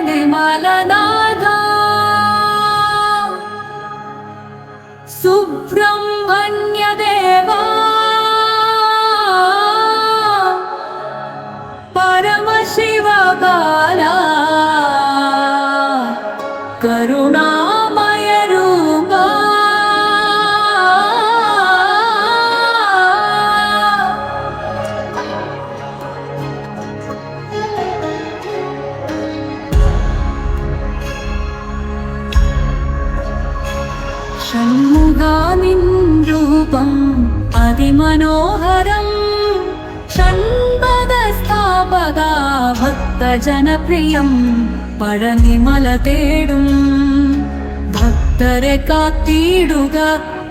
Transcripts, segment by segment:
निर्मलनाथा सुब्रह्मण्य देवा परमशिव बाला करुणामय रूपा षण्मुगा निन् रूपम् അതിമനോഹരം ഷൺപദസ്ഥാപകാ ഭക്തജനപ്രിയം പഴനിമല തേടും ഭക്തരെ കാത്തിടുക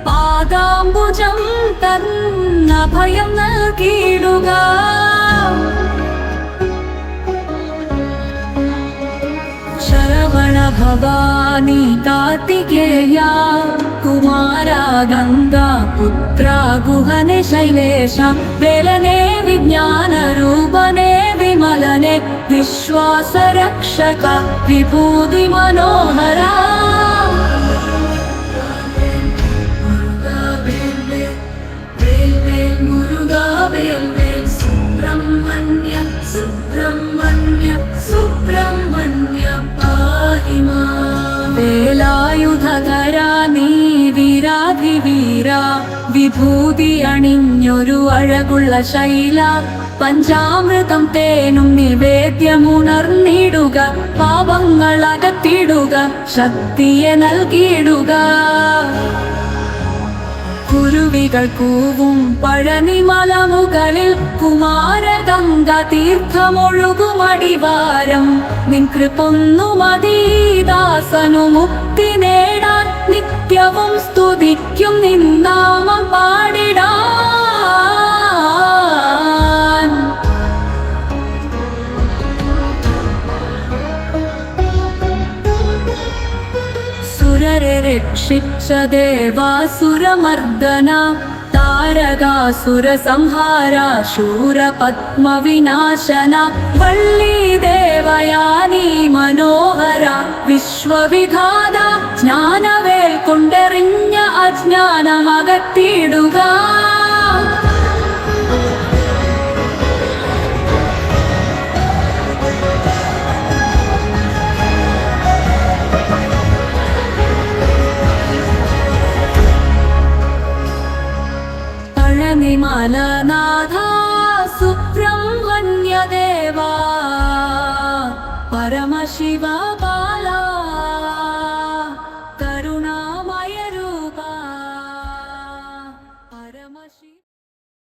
പാദാംബുജം തന്നഭയം നൽകിയിടുക ശരവണ ഭവാനി കാർത്തികേയ കുമാരാ ഗംഗാ പുത്രാ ഗുഹനെ ശൈലേശ വേലനെ വിജ്ഞാന രൂപനെ വിമലനെ വിശ്വാസ രക്ഷക വിഭൂതി മനോഹര സുബ്രഹ്മണ്യ സുബ്രഹ്മണ്യ സുബ്രഹ്മണ്യ പാഹിമാ വേലായുധകരാ നീ വീരാധിവീര വിഭൂതി അണിഞ്ഞൊരു അഴകുള്ള ശൈല പഞ്ചാമൃതം തേനും നിവേദ്യമുണർന്നിടുക പാപങ്ങൾ അകത്തിടുക ശക്തിയെ നൽകിയിടുക കുരുവികൾ കൂവും പഴനിമല മുകളിൽ കുമാരഗംഗ തീർത്ഥമൊഴുകുമടിവാരം നിൻ കൃപൊന്നു മതി ദാസനു മുക്തി നേടാൻ നിത്യവും സ്തുതിക്കും നിൻ നാമം പാടിടാൻ സുരരെ രക്ഷിച്ച ദേവാസുരമർദ്ദന താരകാസുര സംഹാര ശൂര പത്മവിനാശന വള്ളി ദേവയാനി മനോഹര വിശ്വവിഘാത ജ്ഞാനവേൽ കൊണ്ടെറിഞ്ഞ അജ്ഞാനമകത്തിടുക പഴനിമലനാഥ സുബ്രഹ്മണ്യ ദേവാ പരമശിവ